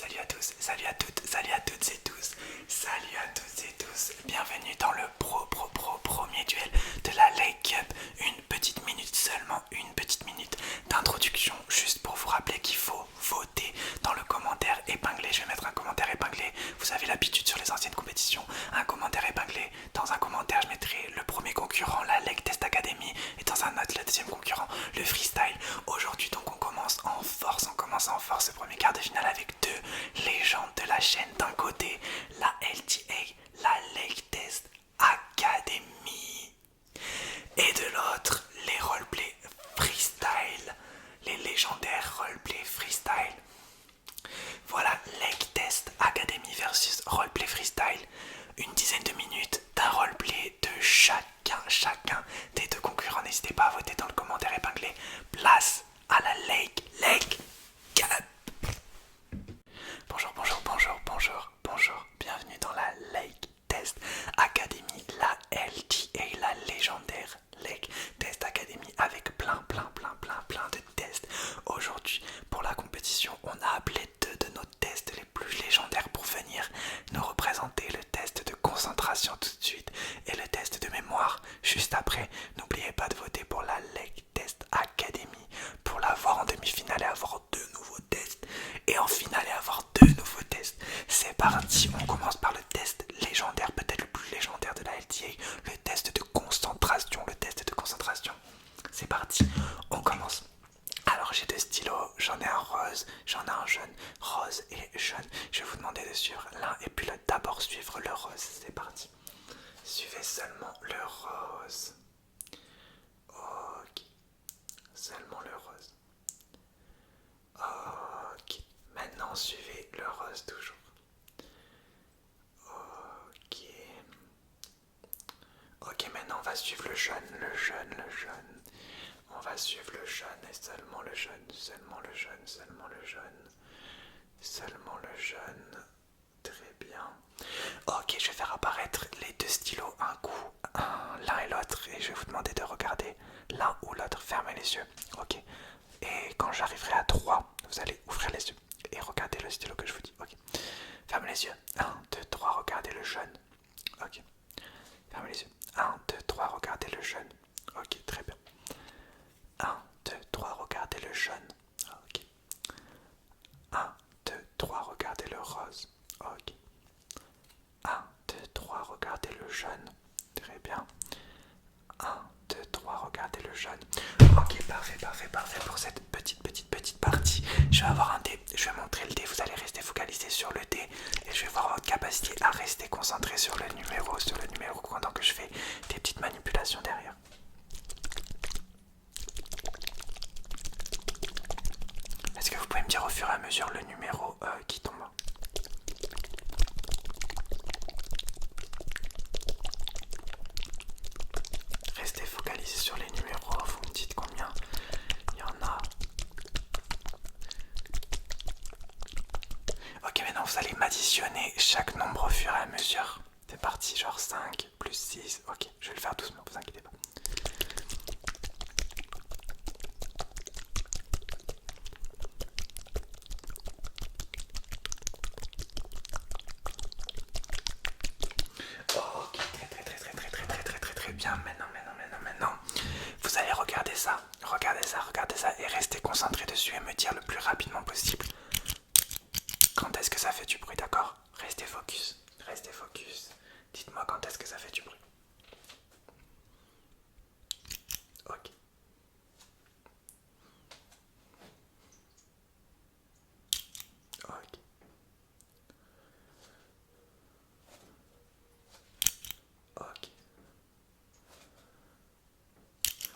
salut à tous, salut à toutes, salut à toutes et tous, salut à toutes et tous, bienvenue dans le premier duel de la Lake Cup. Une petite minute seulement, une petite minute d'introduction, juste pour vous rappeler qu'il faut voter dans le commentaire épinglé. Je vais mettre un commentaire épinglé, vous avez l'habitude sur les anciennes compétitions, un commentaire épinglé. Dans un commentaire, je mettrai le premier concurrent, la Lake Test Academy, et dans un autre, le deuxième concurrent, le freestyle. Aujourd'hui, donc, on commence en force, ce premier quart de finale avec deux légendes de la chaîne. D'un côté, la LTA, la Lake Test Academy, et de l'autre, les roleplay freestyle, les légendaires roleplay freestyle. Voilà, Lake Test Academy versus roleplay freestyle. Une dizaine de minutes d'un roleplay de chacun des deux concurrents. N'hésitez pas à voter dans le commentaire épinglé. Place à la Lake Cup. Bonjour, bienvenue dans la Lake Test Academy, la LTA, la légendaire Lake Test Academy, avec plein de tests. Aujourd'hui, pour la compétition, on a appelé deux de nos tests les plus légendaires pour venir nous représenter: le test de concentration tout de suite et le test de mémoire juste après. N'oubliez pas de voter pour la Lake Test Academy pour l'avoir en demi-finale et avoir deux nouveaux tests, et en finale et avoir deux nouveaux tests. C'est parti, on commence par le test légendaire, peut-être le plus légendaire de la LTA, le test de concentration, C'est parti, on commence. Alors j'ai deux stylos, j'en ai un rose, j'en ai un jaune, rose et jaune. Je vais vous demander de suivre l'un et puis d'abord suivre le rose. C'est parti. Suivez seulement le rose. Ok. Seulement le rose. Ok. Maintenant suivez le rose toujours. Ok. Ok, maintenant on va suivre le jaune. On va suivre le jaune et seulement le jaune. Très bien. Ok, je vais faire apparaître les deux stylos un coup, l'un et l'autre, et je vais vous demander de regarder l'un ou l'autre. Fermez les yeux. Ok. Et quand j'arriverai à 3, vous allez ouvrir les yeux et regarder le stylo que je vous dis. Ok. Fermez les yeux. 1, 2, 3, regardez le jaune. Ok. Fermez les yeux. 1, 2, 3, regardez le jaune. Ok, très bien. 1, 2, 3, regardez le jaune. Ok. 1, 2, 3, regardez le rose. Ok. 1, 2, 3, regardez le jaune. Très bien. 1, 2, 3, regardez le jaune. Ok, parfait pour cette petite partie. Je vais avoir un dé, je vais montrer le dé, vous allez rester focalisé sur le dé et je vais voir votre capacité à rester concentré sur le numéro pendant que je fais des petites manipulations derrière. Est-ce que vous pouvez me dire au fur et à mesure le numéro qui tombe? Restez focalisé sur les numéros, vous me dites combien il y en a. Ok, maintenant vous allez m'additionner chaque nombre au fur et à mesure. C'est parti, genre 5 plus 6. Ok, je vais le faire doucement, vous inquiétez pas. Ok, très bien. Maintenant, vous allez regarder ça et rester concentré dessus et me dire le plus rapidement possible quand est-ce que ça fait du bruit, d'accord? Restez focus. Dites-moi quand est-ce que ça fait du bruit. Ok. Ok. Ok.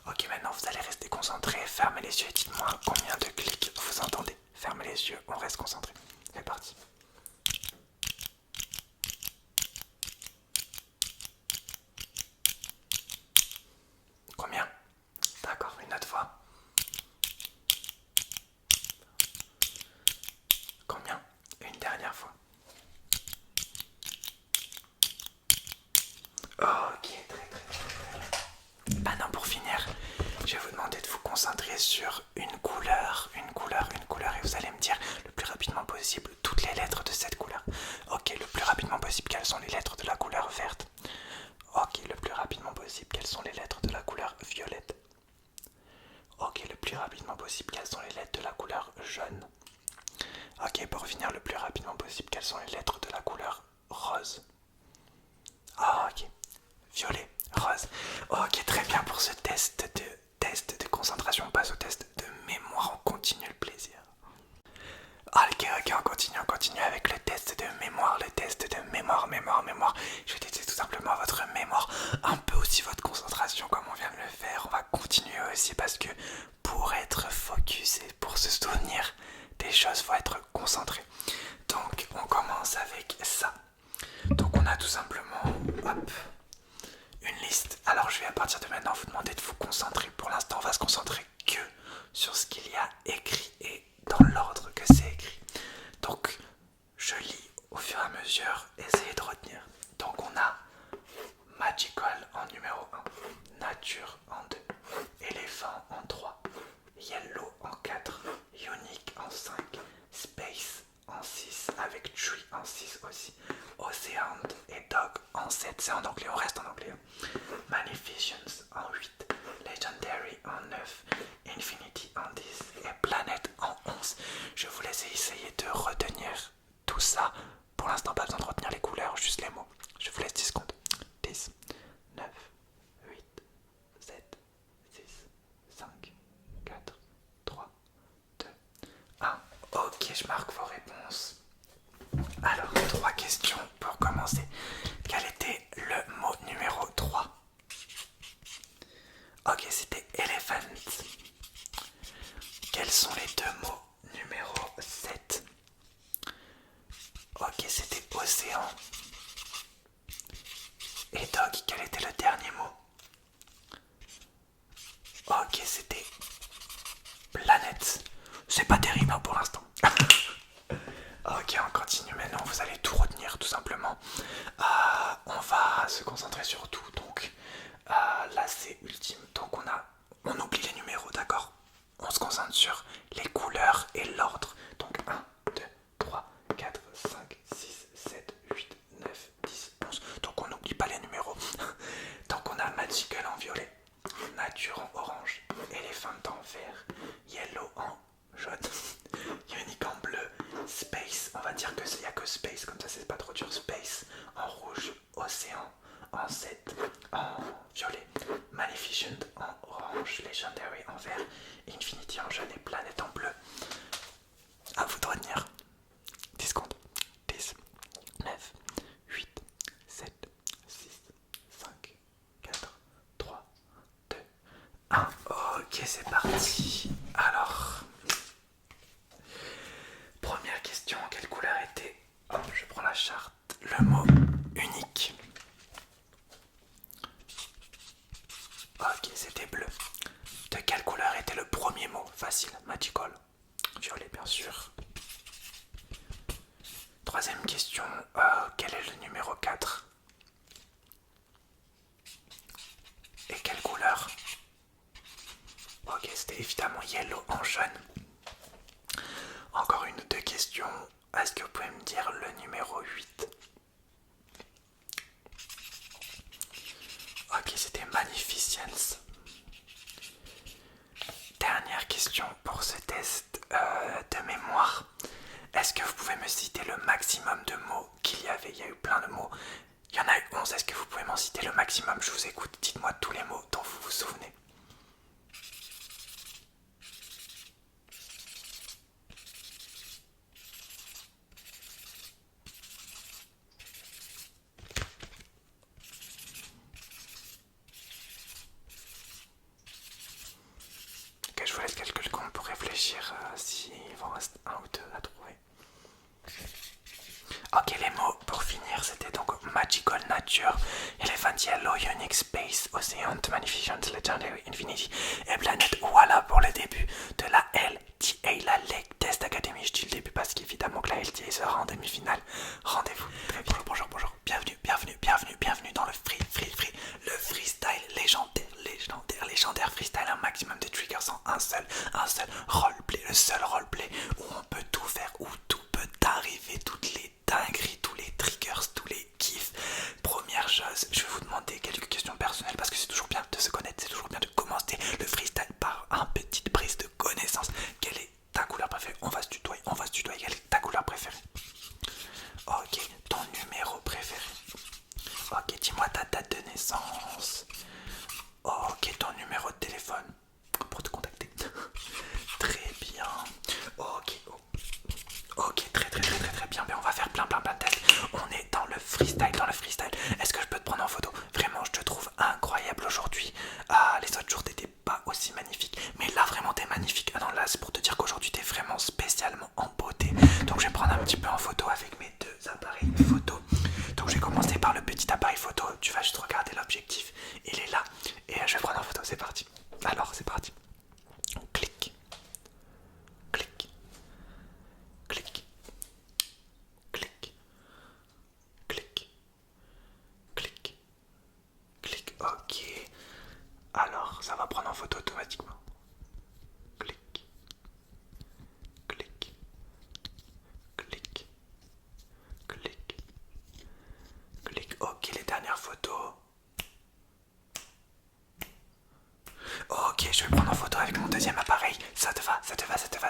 Ok, maintenant vous allez rester concentré, fermez les yeux et dites-moi combien de clics vous entendez. Fermez les yeux, on reste concentré. C'est parti. Combien? D'accord, une autre fois. Combien? Une dernière fois. Ok, très. Maintenant pour finir, je vais vous demander de vous concentrer sur une couleur et vous allez me dire le plus rapidement rapidement possible toutes les lettres de cette couleur. Ok, le plus rapidement possible, quelles sont les lettres de la couleur verte? Ok, le plus rapidement possible, quelles sont les lettres de la couleur violette? Ok, le plus rapidement possible, quelles sont les lettres de la couleur jaune? Ok, pour finir le plus rapidement possible, quelles sont les lettres de la couleur rose? Ah, ok, violet, rose. Ok, très bien pour ce test de concentration. On passe au test de mémoire. On continue le plaisir. Ok, on continue avec le test de mémoire. Le test de mémoire. Je vais tester tout simplement votre mémoire, un peu aussi votre concentration comme on vient de le faire. On va continuer aussi parce que pour être focus et pour se souvenir des choses, il faut être concentré. Donc on commence avec ça. Donc on a tout simplement, hop, une liste. Alors je vais à partir de maintenant vous demander de vous concentrer. Pour l'instant on va se concentrer que sur ce qu'il y a écrit et dans l'ordre que c'est écrit. Donc je lis au fur et à mesure, essayez de retenir. Donc on a Magical en numéro 1, Nature en 2, Éléphant en 3, Yellow en 4, Unique en 5, Space en 6, avec Tree en 6 aussi, Ocean et Dog en 7, c'est en anglais, on reste en anglais. Magnificence en 8, Legendary en 9, Infinity en 10 et Planet en 11. Je vous laisse essayer de retenir tout ça. Pour l'instant, pas besoin de retenir les couleurs, juste les mots. Je vous laisse 10 secondes. 10, 9, 8, 7, 6, 5, 4, 3, 2, 1. Ok, je marque vos réponses. Alors, 3 questions pour commencer. Quel était le mot numéro 3? Ok, c'était elephant. Quels sont les deux mots numéro 7? Ok, c'était océan. Et dog, quel était le dernier mot? Ok, c'était planète. C'est pas terrible hein, pour l'instant. Ok, on continue maintenant. Vous allez tout retenir tout simplement. On va se concentrer sur tout. Donc là, c'est ultime. Donc on oublie les numéros, d'accord? On se concentre sur les couleurs et l'ordre. Donc 1, 2, 3, 4, 5, 6, 7, 8, 9, 10, 11. Donc on n'oublie pas les numéros. Donc on a Magical en violet, Nature en orange, Elephant en vert, Yellow en jaune, Unique en bleu, Space, on va dire que il n'y a que Space, comme ça c'est pas trop dur, Space en rouge, Océan en 7, en violet, Magnificent en orange, Legendary en vert, Infinity en jaune et Planet en bleu. À vous de retenir. 10 secondes. 10, 9, 8, 7, 6, 5, 4, 3, 2, 1. Ok, c'est parti. Alors, première question, quelle couleur était? Hop, je prends la charte. Le mot unique. Ok, c'était bleu. De quelle couleur était le premier mot? Facile, magical. Violet, bien sûr. Troisième question, quel est le numéro 4? Et quelle couleur? Ok, c'était évidemment yellow en jaune. Encore une ou deux questions. Est-ce que vous pouvez me dire le numéro 8? Ok, c'était Magnificence. Dernière question pour ce test de mémoire. Est-ce que vous pouvez me citer le maximum de mots qu'il y avait? Il y a eu plein de mots. Il y en a eu 11. Est-ce que vous pouvez m'en citer le maximum? Je vous écoute. Dites-moi tous les mots dont vous vous souvenez. Ok, je vous laisse quelques secondes pour réfléchir s'il vous en reste un ou deux à trouver. Ok, les mots pour finir c'était donc Magical, Nature, Elephant, Yellow, Unique, Space, Ocean, Magnificent, Legendary, Infinity et Planet. Voilà pour le début de la LTA, la Lake Test Academy. Je dis le début parce qu'évidemment que la LTA sera en demi-finale. Rendez-vous. Bonjour. Bienvenue dans le le freestyle légendaire freestyle, un maximum de triggers en un seul roleplay, le seul roleplay où on peut tout faire, où tout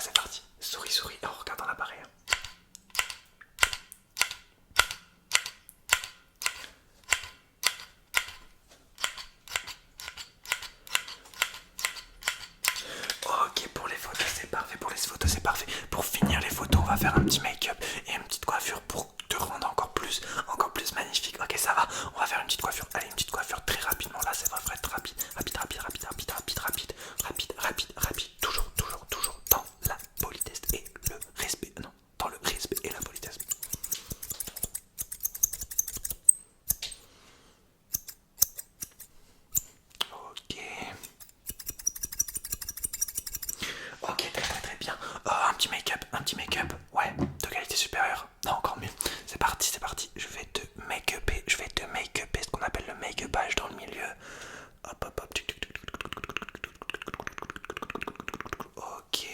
c'est parti. Souris, souris, en regardant l'appareil. Ok, pour les photos c'est parfait, Pour finir les photos, on va faire un petit make-up et une petite coiffure pour te rendre encore plus magnifique. Ok, ça va, on va faire une petite coiffure. Allez, une petite coiffure très rapidement. Là, ça va être rapide. Toujours dans la politesse et le respect. Non, dans le respect et la politesse. Ok. Ok, très bien. Un petit make-up. Ouais, de qualité supérieure. Non, encore mieux. C'est parti. Je vais te make-upper. Ce qu'on appelle le make-upage dans le milieu. Hop. Ok.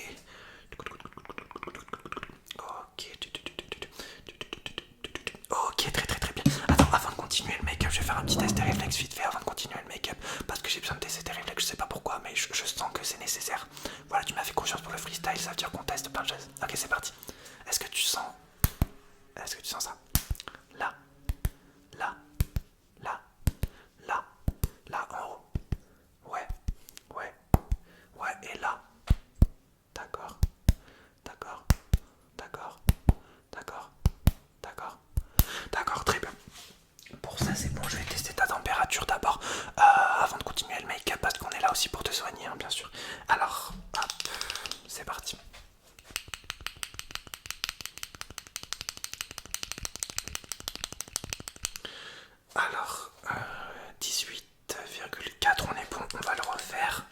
Ok, très bien. Attends, avant de continuer le make-up, je vais faire un petit test des réflexes vite fait avant de continuer le make-up. Parce que j'ai besoin de tester des réflexes, je sais pas pourquoi, mais je sens que c'est nécessaire. Voilà, tu m'as fait confiance pour le freestyle, ça veut dire qu'on teste plein de choses. Ok, c'est parti. Est-ce que tu sens ça? Là, là, là, là, en haut. Ouais, et là. D'accord. D'accord, très bien. Pour ça, c'est bon, je vais tester ta température d'abord avant de continuer le make-up parce qu'on est là aussi pour te soigner, hein, bien sûr. Alors, hop, c'est parti. Alors, 18,4, on est bon, on va le refaire.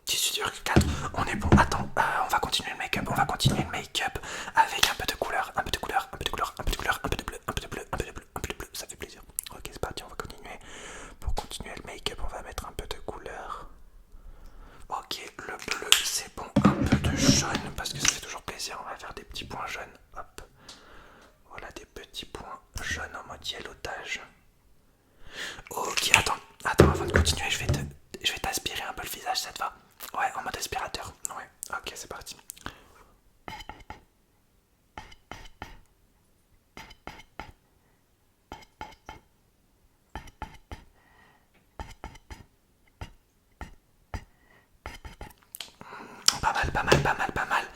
18,4, on est bon. Attends, on va continuer le make-up. Avec un peu de couleur, un peu de bleu. Ça fait plaisir. Ok, c'est parti, on va continuer. Pour continuer le make-up, on va mettre un peu de couleur. Ok, le bleu, c'est bon. Un peu de jaune, parce que ça fait toujours plaisir. On va faire des petits points jaunes. Hop. Voilà, des petits points jaunes en mode yellowtage. Ok, attends, avant de continuer, je vais t'aspirer un peu le visage, ça te va? Ouais, en mode aspirateur. Ouais, ok, c'est parti. Pas mal.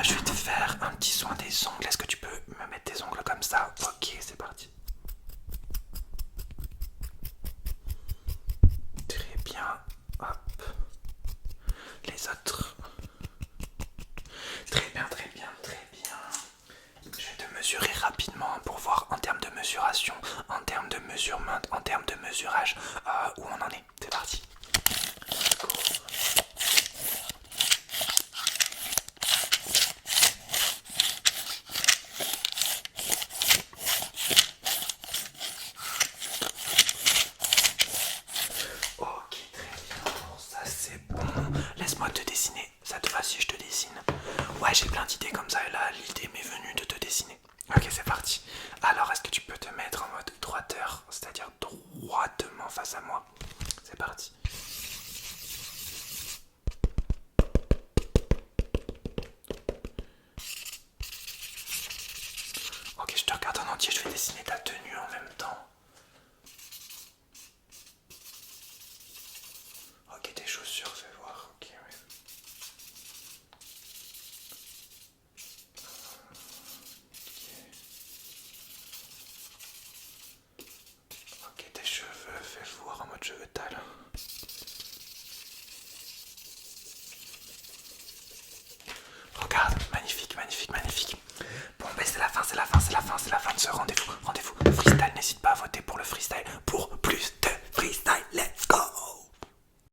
Je vais te faire un petit soin des ongles. Est-ce que tu peux me mettre tes ongles comme ça? Ok, c'est parti. Très bien. Hop. Les autres. Très bien. Je vais te mesurer rapidement pour voir en termes de mesuration, en termes de mesurement, en termes de mesurage, où on en est. C'est parti. Go. Ok, très bien. Bon, ça c'est bon. Laisse-moi te dessiner. Ça te va si je te dessine? Ouais, j'ai plein d'idées comme ça et là, l'idée m'est venue de te dessiner. Ok, c'est parti. Alors, est-ce que tu peux te mettre en mode droiteur, c'est-à-dire droitement face à moi? C'est parti. Ok, je te regarde en entier, je vais dessiner ta tenue en même temps. Ok, tes chaussures, fais